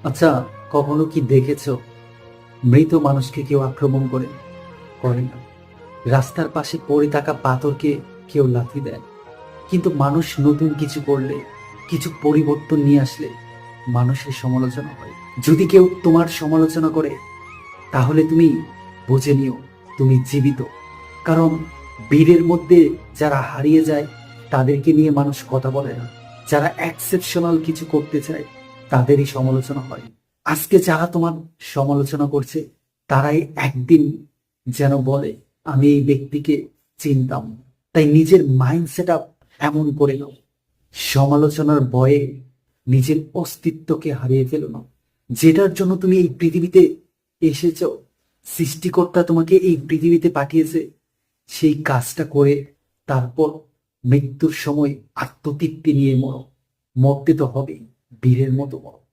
আচ্ছা, কখনো কি দেখেছো মৃত মানুষকে কেউ আক্রমণ করে? করে না। রাস্তার পাশে পড়ে থাকা পাথরকে কেউ লাথি দেয়, কিন্তু মানুষ নতুন কিছু করলে, কিছু পরিবর্তন নিয়ে আসলে মানুষের সমালোচনা হয়। যদি কেউ তোমার সমালোচনা করে, তাহলে তুমি বুঝে নিও তুমি জীবিত। কারণ বীরের মধ্যে যারা হারিয়ে যায় তাদেরকে নিয়ে মানুষ কথা বলে না। যারা এক্সেপশনাল কিছু করতে চায় তাদেরই সমালোচনা হয়। আজকে যারা তোমার সমালোচনা করছে তারাই একদিন যেন বলে আমি এই ব্যক্তিকে চিনতাম। তাই নিজের মাইন্ড সেট আপ এমন করে নাও, সমালোচনার ভয়ে নিজের অস্তিত্বকে হারিয়ে ফেলো না। যেটার জন্য তুমি এই পৃথিবীতে এসেছ, সৃষ্টিকর্তা তোমাকে এই পৃথিবীতে পাঠিয়েছে, সেই কাজটা করে তারপর মৃত্যুর সময় আত্মতৃপ্তি নিয়ে মরো। মরতে তো হবেই, বীরের মতো মরো।